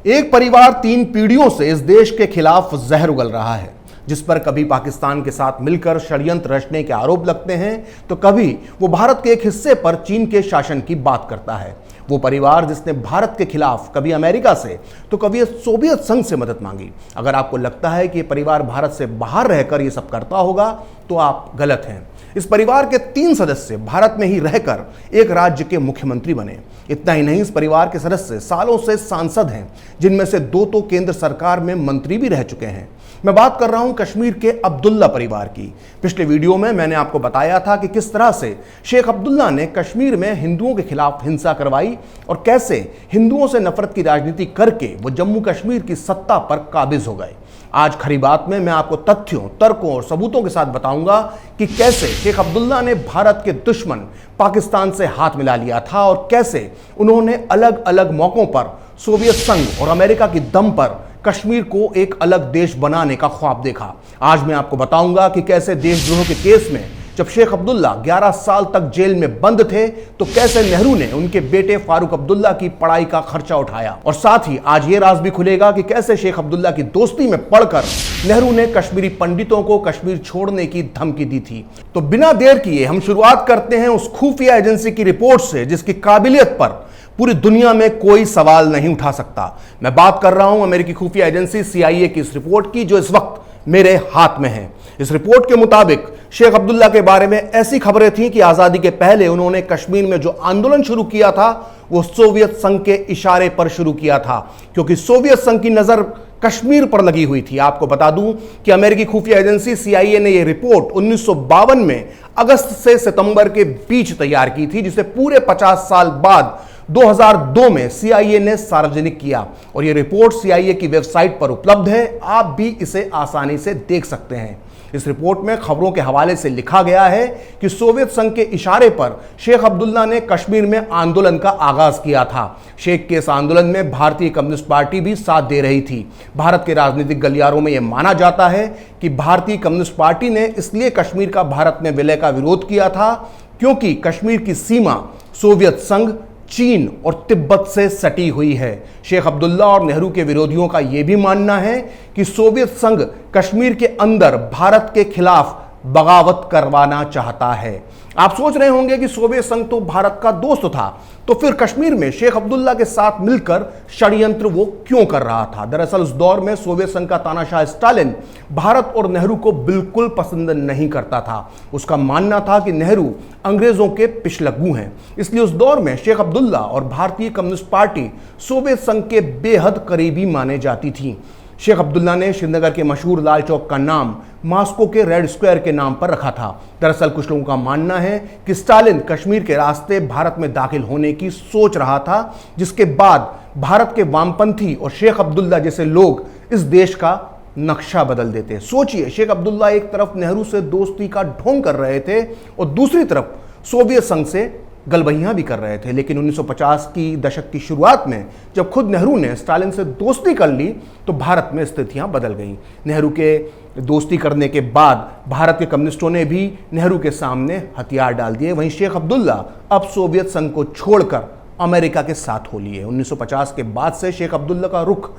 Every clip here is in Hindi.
एक परिवार 3 पीढ़ियों से इस देश के खिलाफ जहर उगल रहा है, जिस पर कभी पाकिस्तान के साथ मिलकर षड्यंत्र रचने के आरोप लगते हैं तो कभी वो भारत के एक हिस्से पर चीन के शासन की बात करता है। वो परिवार जिसने भारत के खिलाफ कभी अमेरिका से तो कभी सोवियत संघ से मदद मांगी। अगर आपको लगता है कि ये परिवार भारत से बाहर रहकर ये सब करता होगा तो आप गलत हैं। इस परिवार के 3 सदस्य भारत में ही रहकर एक राज्य के मुख्यमंत्री बने। इतना ही नहीं, इस परिवार के सदस्य सालों से सांसद हैं, जिनमें से 2 तो केंद्र सरकार में मंत्री भी रह चुके हैं। मैं बात कर रहा हूं कश्मीर के अब्दुल्ला परिवार की। पिछले वीडियो में मैंने आपको बताया था कि किस तरह से शेख अब्दुल्ला ने कश्मीर में हिंदुओं के खिलाफ हिंसा करवाई और कैसे हिंदुओं से नफरत की राजनीति करके वो जम्मू कश्मीर की सत्ता पर काबिज हो गए। आज खरी बात में मैं आपको तथ्यों, तर्कों और सबूतों के साथ बताऊंगा कि कैसे शेख अब्दुल्ला ने भारत के दुश्मन पाकिस्तान से हाथ मिला लिया था और कैसे उन्होंने अलग अलग मौकों पर सोवियत संघ और अमेरिका की दम पर कश्मीर को एक अलग देश बनाने का ख्वाब देखा। आज मैं आपको बताऊंगा कि कैसे देशद्रोह के केस में जब शेख अब्दुल्ला 11 साल तक जेल में बंद थे तो कैसे नेहरू ने उनके बेटे फारूक अब्दुल्ला की पढ़ाई का खर्चा उठाया। और साथ ही आज ये राज भी खुलेगा कि कैसे शेख अब्दुल्ला की दोस्ती में पड़कर नेहरू ने कश्मीरी पंडितों को कश्मीर छोड़ने की धमकी दी थी। तो बिना देर किए हम शुरुआत करते हैं उस खुफिया एजेंसी की रिपोर्ट से जिसकी काबिलियत पर पूरी दुनिया में कोई सवाल नहीं उठा सकता। मैं बात कर रहा हूं अमेरिकी खुफिया एजेंसी CIA की इस रिपोर्ट की, जो इस वक्त मेरे हाथ में है। इस रिपोर्ट के मुताबिक शेख अब्दुल्ला के बारे में ऐसी खबरें थीं कि आजादी के पहले उन्होंने कश्मीर में जो आंदोलन शुरू किया था वो सोवियत संघ के इशारे पर शुरू किया था, क्योंकि सोवियत संघ की नजर कश्मीर पर लगी हुई थी। आपको बता दूं कि अमेरिकी खुफिया एजेंसी CIA ने यह रिपोर्ट 1952 में अगस्त से सितंबर के बीच तैयार की थी, जिसे पूरे 50 साल बाद 2002 में CIA ने सार्वजनिक किया और यह रिपोर्ट CIA की वेबसाइट पर उपलब्ध है। आप भी इसे आसानी से देख सकते हैं। इस रिपोर्ट में खबरों के हवाले से लिखा गया है कि सोवियत संघ के इशारे पर शेख अब्दुल्ला ने कश्मीर में आंदोलन का आगाज किया था। शेख के इस आंदोलन में भारतीय कम्युनिस्ट पार्टी भी साथ दे रही थी। भारत के राजनीतिक गलियारों में यह माना जाता है कि भारतीय कम्युनिस्ट पार्टी ने इसलिए कश्मीर का भारत में विलय का विरोध किया था क्योंकि कश्मीर की सीमा सोवियत संघ, चीन और तिब्बत से सटी हुई है। शेख अब्दुल्ला और नेहरू के विरोधियों का यह भी मानना है कि सोवियत संघ कश्मीर के अंदर भारत के खिलाफ बगावत करवाना चाहता है। आप सोच रहे होंगे कि सोवियत संघ तो भारत का दोस्त था, तो फिर कश्मीर में शेख अब्दुल्ला के साथ मिलकर षड्यंत्र वो क्यों कर रहा था। दरअसल उस दौर में सोवियत संघ का तानाशाह स्टालिन भारत और नेहरू को बिल्कुल पसंद नहीं करता था। उसका मानना था कि नेहरू अंग्रेजों के पिछलग्गू हैं। इसलिए उस दौर में शेख अब्दुल्ला और भारतीय कम्युनिस्ट पार्टी सोवियत संघ के बेहद करीबी माने जाती थी। शेख अब्दुल्ला ने श्रीनगर के मशहूर लाल चौक का नाम मॉस्को के रेड स्क्वायर के नाम पर रखा था। दरअसल कुछ लोगों का मानना है कि स्टालिन कश्मीर के रास्ते भारत में दाखिल होने की सोच रहा था, जिसके बाद भारत के वामपंथी और शेख अब्दुल्ला जैसे लोग इस देश का नक्शा बदल देते। सोचिए, शेख अब्दुल्ला एक तरफ नेहरू से दोस्ती का ढोंग कर रहे थे और दूसरी तरफ सोवियत संघ से गलबहियां भी कर रहे थे। लेकिन 1950 की दशक की शुरुआत में जब खुद नेहरू ने स्टालिन से दोस्ती कर ली तो भारत में स्थितियां बदल गईं। नेहरू के दोस्ती करने के बाद भारत के कम्युनिस्टों ने भी नेहरू के सामने हथियार डाल दिए। वहीं शेख अब्दुल्ला अब सोवियत संघ को छोड़कर अमेरिका के साथ हो लिए। 1950 के बाद से शेख अब्दुल्ला का रुख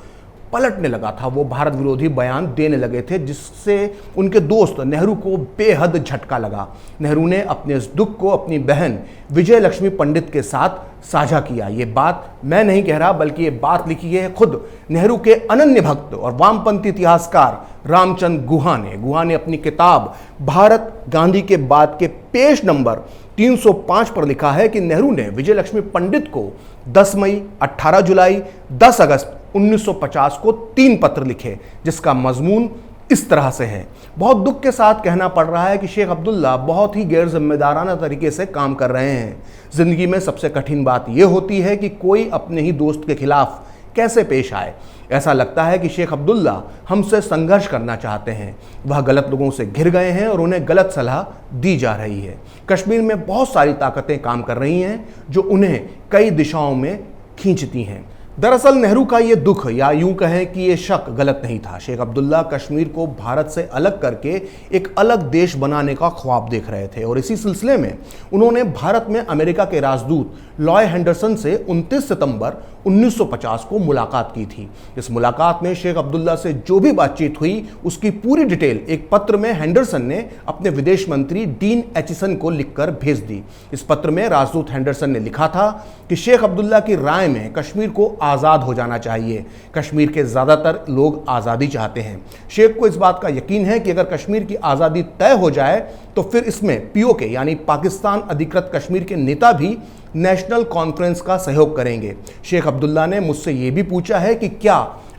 पलटने लगा था। वो भारत विरोधी बयान देने लगे थे, जिससे उनके दोस्त नेहरू को बेहद झटका लगा। नेहरू ने अपने इस दुख को अपनी बहन विजय लक्ष्मी पंडित के साथ साझा किया। ये बात मैं नहीं कह रहा, बल्कि ये बात लिखी है खुद नेहरू के अनन्य भक्त और वामपंथी इतिहासकार रामचंद्र गुहा ने अपनी किताब भारत गांधी के बाद के पेज नंबर 305 पर लिखा है कि नेहरू ने विजय लक्ष्मी पंडित को 10 मई, 18 जुलाई, 10 अगस्त 1950 को 3 पत्र लिखे, जिसका मजमून इस तरह से है। बहुत दुख के साथ कहना पड़ रहा है कि शेख अब्दुल्ला बहुत ही गैर जिम्मेदाराना तरीके से काम कर रहे हैं। जिंदगी में सबसे कठिन बात यह होती है कि कोई अपने ही दोस्त के खिलाफ कैसे पेश आए। ऐसा लगता है कि शेख अब्दुल्ला हमसे संघर्ष करना चाहते हैं। वह गलत लोगों से घिर गए हैं और उन्हें गलत सलाह दी जा रही है। कश्मीर में बहुत सारी ताकतें काम कर रही हैं जो उन्हें कई दिशाओं में खींचती हैं। दरअसल नेहरू का ये दुख या यूं कहें कि ये शक गलत नहीं था। शेख अब्दुल्ला कश्मीर को भारत से अलग करके एक अलग देश बनाने का ख्वाब देख रहे थे और इसी सिलसिले में उन्होंने भारत में अमेरिका के राजदूत लॉय हेंडरसन से 29 सितंबर 1950 को मुलाकात की थी। इस मुलाकात में शेख अब्दुल्ला से जो भी बातचीत हुई उसकी पूरी डिटेल एक पत्र में हेंडरसन ने अपने विदेश मंत्री डीन एचिसन को लिखकर भेज दी। इस पत्र में राजदूत हेंडरसन ने लिखा था कि शेख अब्दुल्ला की राय में कश्मीर को आज़ाद हो जाना चाहिए। कश्मीर के ज़्यादातर लोग आज़ादी चाहते हैं। शेख को इस बात का यकीन है कि अगर कश्मीर की आज़ादी तय हो जाए तो फिर इसमें पीओके यानी पाकिस्तान अधिकृत कश्मीर के नेता भी नेशनल कॉन्फ्रेंस का सहयोग करेंगे। शेख अब्दुल्ला ने मुझसे ये भी पूछा है कि क्या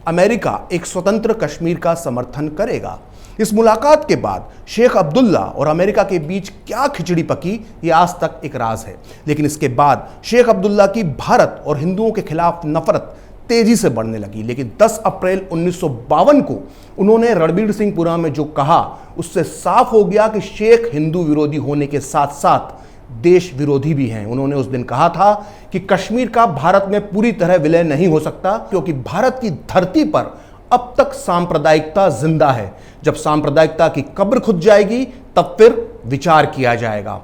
अमेरिका एक स्वतंत्र कश्मीर का समर्थन करेगा। इस मुलाकात के बाद शेख अब्दुल्ला और अमेरिका के बीच क्या खिचड़ी पकी ये आज तक एक राज है। लेकिन इसके बाद शेख अब्दुल्ला की भारत और हिंदुओं के खिलाफ नफरत तेजी से बढ़ने लगी। लेकिन 10 अप्रैल 1952 को उन्होंने रणबीर सिंहपुरा में जो कहा उससे साफ हो गया कि शेख हिंदू विरोधी होने के साथ साथ देश विरोधी भी हैं। उन्होंने उस दिन कहा था कि कश्मीर का भारत में पूरी तरह विलय नहीं हो सकता क्योंकि भारत की धरती पर अब तक सांप्रदायिकता जिंदा है। जब सांप्रदायिकता की कब्र खुद जाएगी तब फिर विचार किया जाएगा।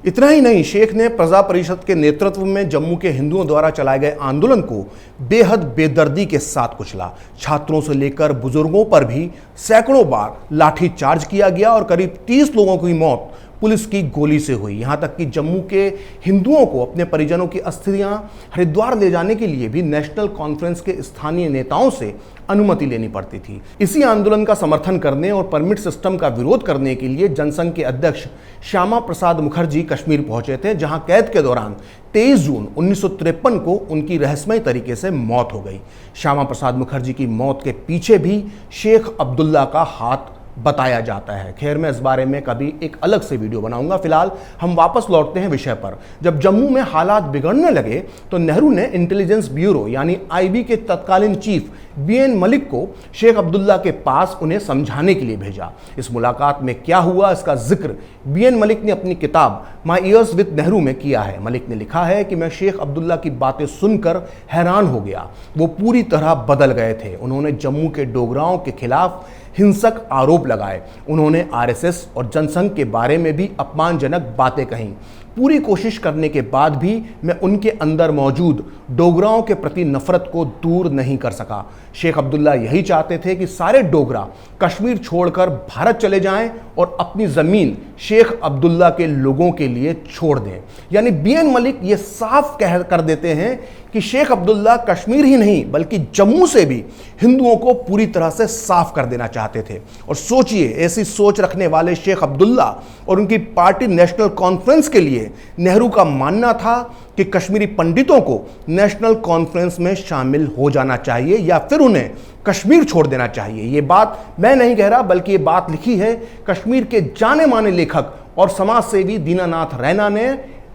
इतना ही नहीं, शेख ने प्रजा परिषद के नेतृत्व में जम्मू के हिंदुओं द्वारा चलाए गए आंदोलन को बेहद बेदर्दी के साथ कुचला। छात्रों से लेकर बुजुर्गों पर भी सैकड़ों बार लाठी चार्ज किया गया और करीब 30 लोगों की मौत पुलिस की गोली से हुई। यहां तक कि जम्मू के हिंदुओं को अपने परिजनों की अस्थियां हरिद्वार ले जाने के लिए भी नेशनल कॉन्फ्रेंस के स्थानीय नेताओं से अनुमति लेनी पड़ती थी। इसी आंदोलन का समर्थन करने और परमिट सिस्टम का विरोध करने के लिए जनसंघ के अध्यक्ष श्यामा प्रसाद मुखर्जी कश्मीर पहुंचे थे, जहां कैद के दौरान 23 जून 1953 को उनकी रहस्यमय तरीके से मौत हो गई। श्यामा प्रसाद मुखर्जी की मौत के पीछे भी शेख अब्दुल्ला का हाथ बताया जाता है। खैर, मैं इस बारे में कभी एक अलग से वीडियो बनाऊंगा। फिलहाल हम वापस लौटते हैं विषय पर। जब जम्मू में हालात बिगड़ने लगे तो नेहरू ने इंटेलिजेंस ब्यूरो यानी आईबी के तत्कालीन चीफ बीएन मलिक को शेख अब्दुल्ला के पास उन्हें समझाने के लिए भेजा। इस मुलाकात में क्या हुआ इसका जिक्र बीएन मलिक ने अपनी किताब माई ईयर्स विद नेहरू में किया है। मलिक ने लिखा है कि मैं शेख अब्दुल्ला की बातें सुनकर हैरान हो गया। वो पूरी तरह बदल गए थे। उन्होंने जम्मू के डोगराओं के खिलाफ हिंसक आरोप लगाए। उन्होंने आरएसएस और जनसंघ के बारे में भी अपमानजनक बातें कहीं। पूरी कोशिश करने के बाद भी मैं उनके अंदर मौजूद डोगराओं के प्रति नफरत को दूर नहीं कर सका। शेख अब्दुल्ला यही चाहते थे कि सारे डोगरा कश्मीर छोड़कर भारत चले जाएं और अपनी ज़मीन शेख अब्दुल्ला के लोगों के लिए छोड़ दें। यानी बीएन मलिक ये साफ कह कर देते हैं कि शेख अब्दुल्ला कश्मीर ही नहीं बल्कि जम्मू से भी हिंदुओं को पूरी तरह से साफ कर देना चाहते थे। और सोचिए, ऐसी सोच रखने वाले शेख अब्दुल्ला और उनकी पार्टी नेशनल कॉन्फ्रेंस के लिए नेहरू का मानना था कि कश्मीरी पंडितों को नेशनल कॉन्फ्रेंस में शामिल हो जाना चाहिए या फिर उन्हें कश्मीर छोड़ देना चाहिए। ये बात मैं नहीं कह रहा बल्कि ये बात लिखी है कश्मीर के जाने माने लेखक और समाज सेवी दीनानाथ रैना ने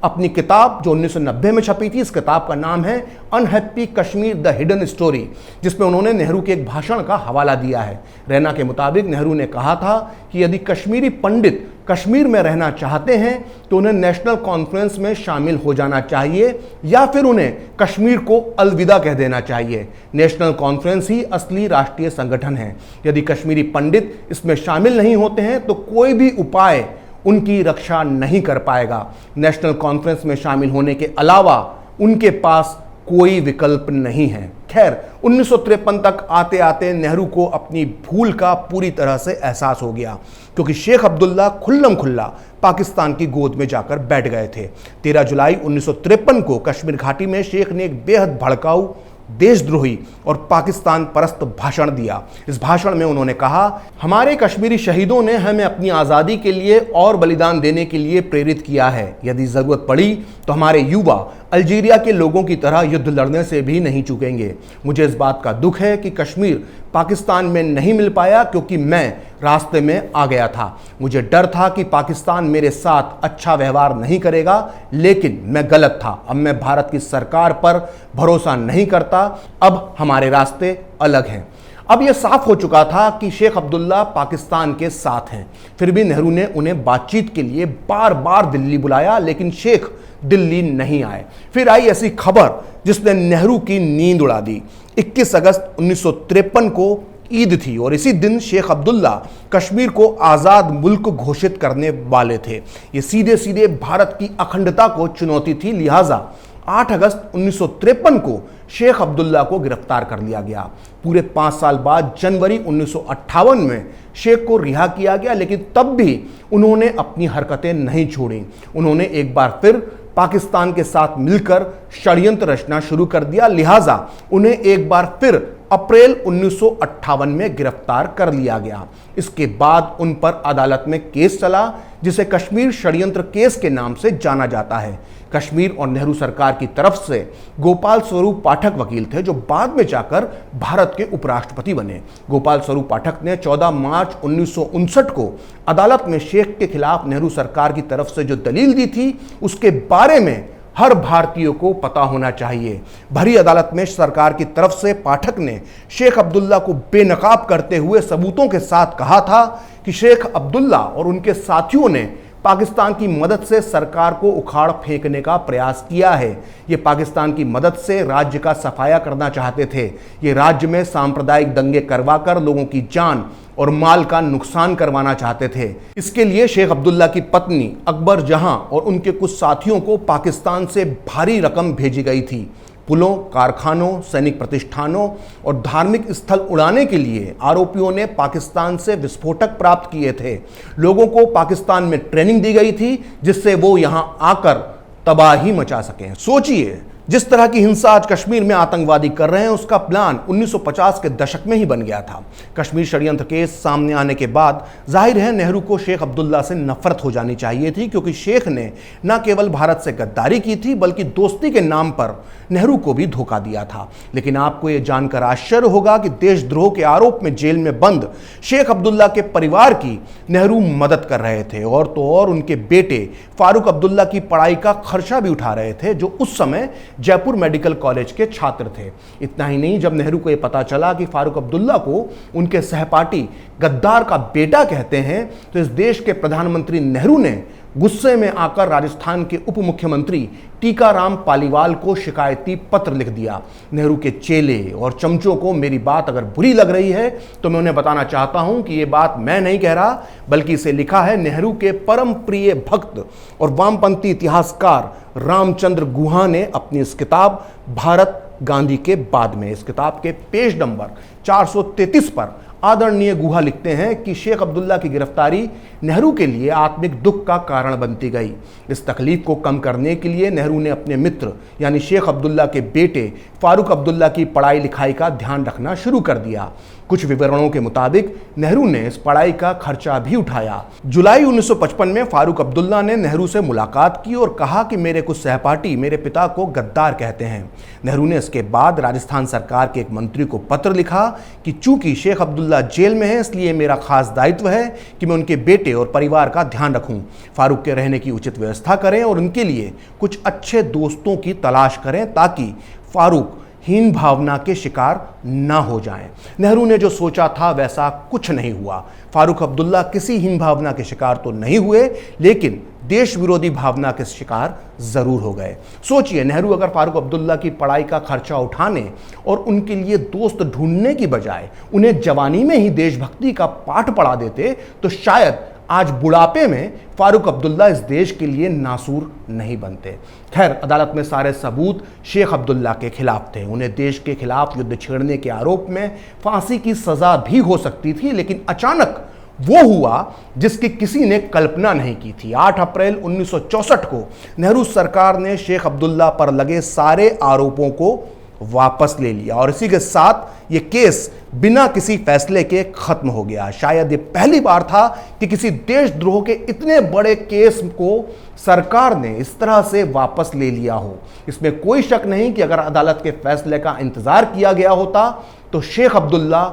अपनी किताब जो 1990 में छपी थी। इस किताब का नाम है unhappy Kashmir the hidden story, जिसमें उन्होंने नेहरू के एक भाषण का हवाला दिया है। रैना के मुताबिक नेहरू ने कहा था कि यदि कश्मीरी पंडित कश्मीर में रहना चाहते हैं तो उन्हें नेशनल कॉन्फ्रेंस में शामिल हो जाना चाहिए या फिर उन्हें कश्मीर को अलविदा कह देना चाहिए। नेशनल कॉन्फ्रेंस ही असली राष्ट्रीय संगठन है। यदि कश्मीरी पंडित इसमें शामिल नहीं होते हैं तो कोई भी उपाय उनकी रक्षा नहीं कर पाएगा। नेशनल कॉन्फ्रेंस में शामिल होने के अलावा उनके पास कोई विकल्प नहीं है। खैर, 1953 तक आते आते नेहरू को अपनी भूल का पूरी तरह से एहसास हो गया क्योंकि शेख अब्दुल्ला खुल्लम खुल्ला पाकिस्तान की गोद में जाकर बैठ गए थे। 13 जुलाई 1953 को कश्मीर घाटी में शेख ने एक बेहद भड़काऊ, देशद्रोही और पाकिस्तान परस्त भाषण दिया। इस भाषण में उन्होंने कहा, हमारे कश्मीरी शहीदों ने हमें अपनी आज़ादी के लिए और बलिदान देने के लिए प्रेरित किया है। यदि ज़रूरत पड़ी तो हमारे युवा अल्जीरिया के लोगों की तरह युद्ध लड़ने से भी नहीं चूकेंगे। मुझे इस बात का दुख है कि कश्मीर पाकिस्तान में नहीं मिल पाया क्योंकि मैं रास्ते में आ गया था। मुझे डर था कि पाकिस्तान मेरे साथ अच्छा व्यवहार नहीं करेगा, लेकिन मैं गलत था। अब मैं भारत की सरकार पर भरोसा नहीं करता। अब हमारे रास्ते अलग हैं। अब यह साफ हो चुका था कि शेख अब्दुल्ला पाकिस्तान के साथ हैं। फिर भी नेहरू ने उन्हें बातचीत के लिए बार बार दिल्ली बुलाया, लेकिन शेख दिल्ली नहीं आए। फिर आई ऐसी खबर जिसने नेहरू की नींद उड़ा दी। 21 अगस्त 1953 को ईद थी और इसी दिन शेख अब्दुल्ला कश्मीर को आज़ाद मुल्क घोषित करने वाले थे। ये सीधे सीधे भारत की अखंडता को चुनौती थी, लिहाजा 8 अगस्त 1953 को शेख अब्दुल्ला को गिरफ्तार कर लिया गया। पूरे 5 साल बाद जनवरी 1958 में शेख को रिहा किया गया, लेकिन तब भी उन्होंने अपनी हरकतें नहीं छोड़ी। उन्होंने एक बार फिर पाकिस्तान के साथ मिलकर षड्यंत्र रचना शुरू कर दिया, लिहाजा उन्हें एक बार फिर अप्रैल 1958 में गिरफ्तार कर लिया गया। इसके बाद उन पर अदालत में केस चला जिसे कश्मीर षड्यंत्र केस के नाम से जाना जाता है। कश्मीर और नेहरू सरकार की तरफ से गोपाल स्वरूप पाठक वकील थे, जो बाद में जाकर भारत के उपराष्ट्रपति बने। गोपाल स्वरूप पाठक ने 14 मार्च 1959 को अदालत में शेख के खिलाफ नेहरू सरकार की तरफ से जो दलील दी थी उसके बारे में हर भारतीय को पता होना चाहिए। भरी अदालत में सरकार की तरफ से पाठक ने शेख अब्दुल्ला को बेनकाब करते हुए सबूतों के साथ कहा था कि शेख अब्दुल्ला और उनके साथियों ने पाकिस्तान की मदद से सरकार को उखाड़ फेंकने का प्रयास किया है। ये पाकिस्तान की मदद से राज्य का सफाया करना चाहते थे। ये राज्य में सांप्रदायिक दंगे करवाकर लोगों की जान और माल का नुकसान करवाना चाहते थे। इसके लिए शेख अब्दुल्ला की पत्नी अकबर जहां और उनके कुछ साथियों को पाकिस्तान से भारी रकम भेजी गई थी। पुलों, कारखानों, सैनिक प्रतिष्ठानों और धार्मिक स्थल उड़ाने के लिए आरोपियों ने पाकिस्तान से विस्फोटक प्राप्त किए थे। लोगों को पाकिस्तान में ट्रेनिंग दी गई थी जिससे वो यहां आकर तबाही मचा सकें। सोचिए, जिस तरह की हिंसा आज कश्मीर में आतंकवादी कर रहे हैं उसका प्लान 1950 के दशक में ही बन गया था। कश्मीर षड्यंत्र केस सामने आने के बाद जाहिर है नेहरू को शेख अब्दुल्ला से नफरत हो जानी चाहिए थी, क्योंकि शेख ने न केवल भारत से गद्दारी की थी बल्कि दोस्ती के नाम पर नेहरू को भी धोखा दिया था। लेकिन आपको यह जानकर आश्चर्य होगा कि देशद्रोह के आरोप में जेल में बंद शेख अब्दुल्ला के परिवार की नेहरू मदद कर रहे थे, और तो और उनके बेटे फारूक अब्दुल्ला की पढ़ाई का खर्चा भी उठा रहे थे, जो उस समय जयपुर मेडिकल कॉलेज के छात्र थे। इतना ही नहीं, जब नेहरू को यह पता चला कि फारूक अब्दुल्ला को उनके सहपाठी गद्दार का बेटा कहते हैं, तो इस देश के प्रधानमंत्री नेहरू ने गुस्से में आकर राजस्थान के उप मुख्यमंत्री टीकाराम पालीवाल को शिकायती पत्र लिख दिया। नेहरू के चेले और चमचों को मेरी बात अगर बुरी लग रही है तो मैं उन्हें बताना चाहता हूं कि यह बात मैं नहीं कह रहा, बल्कि इसे लिखा है नेहरू के परम प्रिय भक्त और वामपंथी इतिहासकार रामचंद्र गुहा ने अपनी इस किताब भारत गांधी के बाद में। इस किताब के पेज नंबर 433 पर आदरणीय गुहा लिखते हैं कि शेख अब्दुल्ला की गिरफ्तारी नेहरू के लिए आत्मिक दुख का कारण बनती गई। इस तकलीफ को कम करने के लिए नेहरू ने अपने मित्र यानी शेख अब्दुल्ला के बेटे फारूक अब्दुल्ला की पढ़ाई लिखाई का ध्यान रखना शुरू कर दिया। कुछ विवरणों के मुताबिक नेहरू ने इस पढ़ाई का खर्चा भी उठाया। जुलाई 1955 में फारूक अब्दुल्ला ने नेहरू से मुलाकात की और कहा कि मेरे कुछ सहपाठी मेरे पिता को गद्दार कहते हैं। नेहरू ने इसके बाद राजस्थान सरकार के एक मंत्री को पत्र लिखा कि चूंकि शेख अब्दुल्ला जेल में है, इसलिए मेरा खास दायित्व है कि मैं उनके बेटे और परिवार का ध्यान रखूं, फारूक के रहने की उचित व्यवस्था करें और उनके लिए कुछ अच्छे दोस्तों की तलाश करें ताकि फारूक हीन भावना के शिकार ना हो जाएं। नेहरू ने जो सोचा था वैसा कुछ नहीं हुआ। फारूक अब्दुल्ला किसी हीन भावना के शिकार तो नहीं हुए, लेकिन देश विरोधी भावना के शिकार जरूर हो गए। सोचिए, नेहरू अगर फारूक अब्दुल्ला की पढ़ाई का खर्चा उठाने और उनके लिए दोस्त ढूंढने की बजाय उन्हें जवानी में ही देशभक्ति का पाठ पढ़ा देते तो शायद आज बुढ़ापे में फारूक अब्दुल्ला इस देश के लिए नासूर नहीं बनते। खैर, अदालत में सारे सबूत शेख अब्दुल्ला के खिलाफ थे। उन्हें देश के खिलाफ युद्ध छेड़ने के आरोप में फांसी की सजा भी हो सकती थी, लेकिन अचानक वो हुआ जिसकी किसी ने कल्पना नहीं की थी। 8 अप्रैल 1964 को नेहरू सरकार ने शेख अब्दुल्ला पर लगे सारे आरोपों को वापस ले लिया और इसी के साथ ये केस बिना किसी फैसले के खत्म हो गया। शायद ये पहली बार था कि किसी देशद्रोह के इतने बड़े केस को सरकार ने इस तरह से वापस ले लिया हो। इसमें कोई शक नहीं कि अगर अदालत के फैसले का इंतजार किया गया होता तो शेख अब्दुल्ला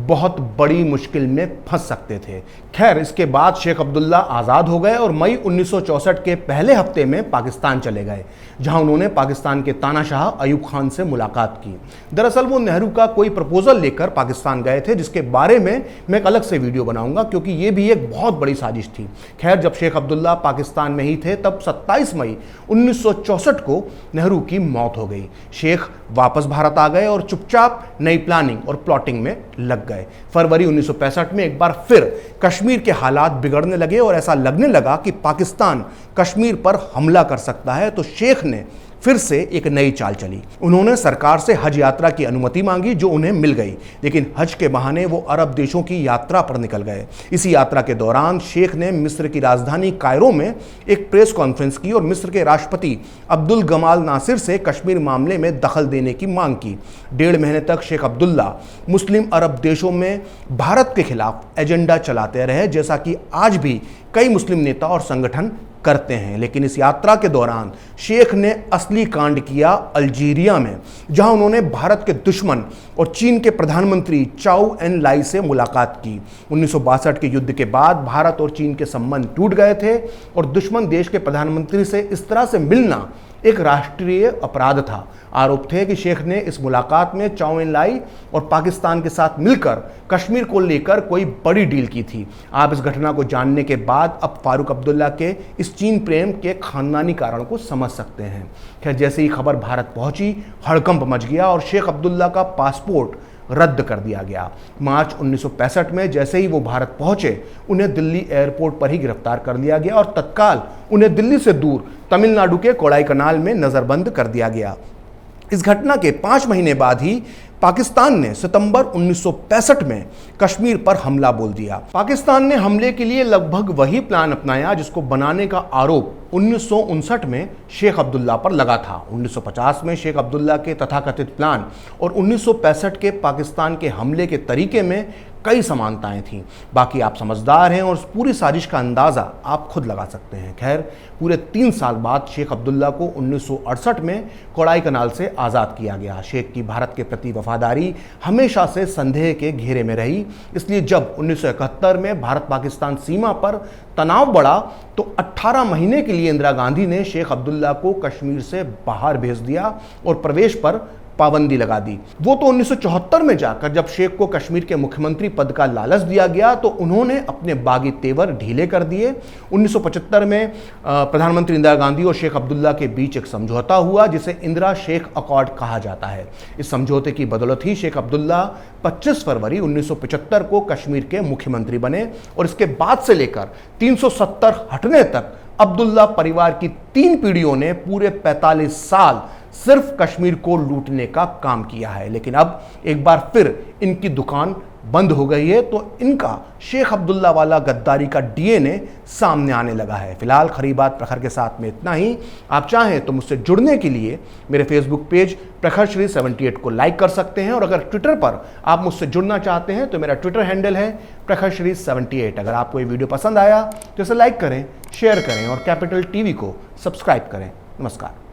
बहुत बड़ी मुश्किल में फंस सकते थे। खैर, इसके बाद शेख अब्दुल्ला आज़ाद हो गए और मई 1964 के पहले हफ्ते में पाकिस्तान चले गए, जहां उन्होंने पाकिस्तान के तानाशाह अयूब खान से मुलाकात की। दरअसल वो नेहरू का कोई प्रपोजल लेकर पाकिस्तान गए थे, जिसके बारे में मैं एक अलग से वीडियो बनाऊंगा, क्योंकि ये भी एक बहुत बड़ी साजिश थी। खैर, जब शेख अब्दुल्ला पाकिस्तान में ही थे तब 27 मई 1964 को नेहरू की मौत हो गई। शेख वापस भारत आ गए और चुपचाप नई प्लानिंग और प्लॉटिंग में लग गए। फरवरी 1965 में एक बार फिर कश्मीर के हालात बिगड़ने लगे और ऐसा लगने लगा कि पाकिस्तान कश्मीर पर हमला कर सकता है, तो शेख ने फिर से एक नई चाल चली। उन्होंने सरकार से हज यात्रा की अनुमति मांगी, जो उन्हें मिल गई, लेकिन हज के बहाने वो अरब देशों की यात्रा पर निकल गए। इसी यात्रा के दौरान शेख ने मिस्र की राजधानी कायरो में एक प्रेस कॉन्फ्रेंस की और मिस्र के राष्ट्रपति अब्दुल गमाल नासिर से कश्मीर मामले में दखल देने की मांग की। 1.5 महीने तक शेख अब्दुल्ला मुस्लिम अरब देशों में भारत के खिलाफ एजेंडा चलाते रहे, जैसा कि आज भी कई मुस्लिम नेता और संगठन करते हैं। लेकिन इस यात्रा के दौरान शेख ने असली कांड किया अल्जीरिया में, जहां उन्होंने भारत के दुश्मन और चीन के प्रधानमंत्री चाउ एन लाई से मुलाकात की। 1962 के युद्ध के बाद भारत और चीन के संबंध टूट गए थे और दुश्मन देश के प्रधानमंत्री से इस तरह से मिलना एक राष्ट्रीय अपराध था। आरोप थे कि शेख ने इस मुलाकात में चाउ एन लाई और पाकिस्तान के साथ मिलकर कश्मीर को लेकर कोई बड़ी डील की थी। आप इस घटना को जानने के बाद अब फारूक अब्दुल्ला के इस चीन प्रेम के खानदानी कारण को समझ सकते हैं। खैर, जैसे ही खबर भारत पहुंची, हड़कंप मच गया और शेख अब्दुल्ला का पासपोर्ट रद्द कर दिया गया। मार्च 1965 में जैसे ही वो भारत पहुंचे, उन्हें दिल्ली एयरपोर्ट पर ही गिरफ्तार कर लिया गया और तत्काल उन्हें दिल्ली से दूर तमिलनाडु के कोडाईकनाल में नजरबंद कर दिया गया। इस घटना के 5 महीने बाद ही पाकिस्तान ने सितंबर 1965 में कश्मीर पर हमला बोल दिया। पाकिस्तान ने हमले के लिए लगभग वही प्लान अपनाया जिसको बनाने का आरोप 1959 में शेख अब्दुल्ला पर लगा था। 1950 में शेख अब्दुल्ला के तथाकथित प्लान और 1965 के पाकिस्तान के हमले के तरीके में कई समानताएं थीं। बाकी आप समझदार हैं और उस पूरी साजिश का अंदाज़ा आप खुद लगा सकते हैं। खैर, पूरे 3 साल बाद शेख अब्दुल्ला को 1968 में कोडाईकनाल से आज़ाद किया गया। शेख की भारत के प्रति वफादारी हमेशा से संदेह के घेरे में रही, इसलिए जब 1971 में भारत पाकिस्तान सीमा पर तनाव बढ़ा तो 18 महीने के लिए इंदिरा गांधी ने शेख अब्दुल्ला को कश्मीर से बाहर भेज दिया और प्रवेश पर पाबंदी लगा दी। वो तो 1974 में जाकर जब शेख को कश्मीर के मुख्यमंत्री पद का लालच दिया गया तो उन्होंने अपने बागी तेवर ढीले कर दिए। 1975 में प्रधानमंत्री इंदिरा गांधी और शेख अब्दुल्ला के बीच एक समझौता हुआ, जिसे इंदिरा शेख अकॉर्ड कहा जाता है। इस समझौते की बदौलत ही शेख अब्दुल्ला 25 फरवरी 1975 को कश्मीर के मुख्यमंत्री बने और इसके बाद से लेकर 370 हटने तक अब्दुल्ला परिवार की 3 पीढ़ियों ने पूरे 45 साल सिर्फ कश्मीर को लूटने का काम किया है। लेकिन अब एक बार फिर इनकी दुकान बंद हो गई है, तो इनका शेख अब्दुल्ला वाला गद्दारी का डीएनए सामने आने लगा है। फिलहाल खरी बात प्रखर के साथ में इतना ही। आप चाहें तो मुझसे जुड़ने के लिए मेरे फेसबुक पेज प्रखर श्री 78 को लाइक कर सकते हैं, और अगर ट्विटर पर आप मुझसे जुड़ना चाहते हैं तो मेरा ट्विटर हैंडल है प्रखर श्री 78। अगर आपको ये वीडियो पसंद आया तो इसे लाइक करें, शेयर करें और कैपिटल टीवी को सब्सक्राइब करें। नमस्कार।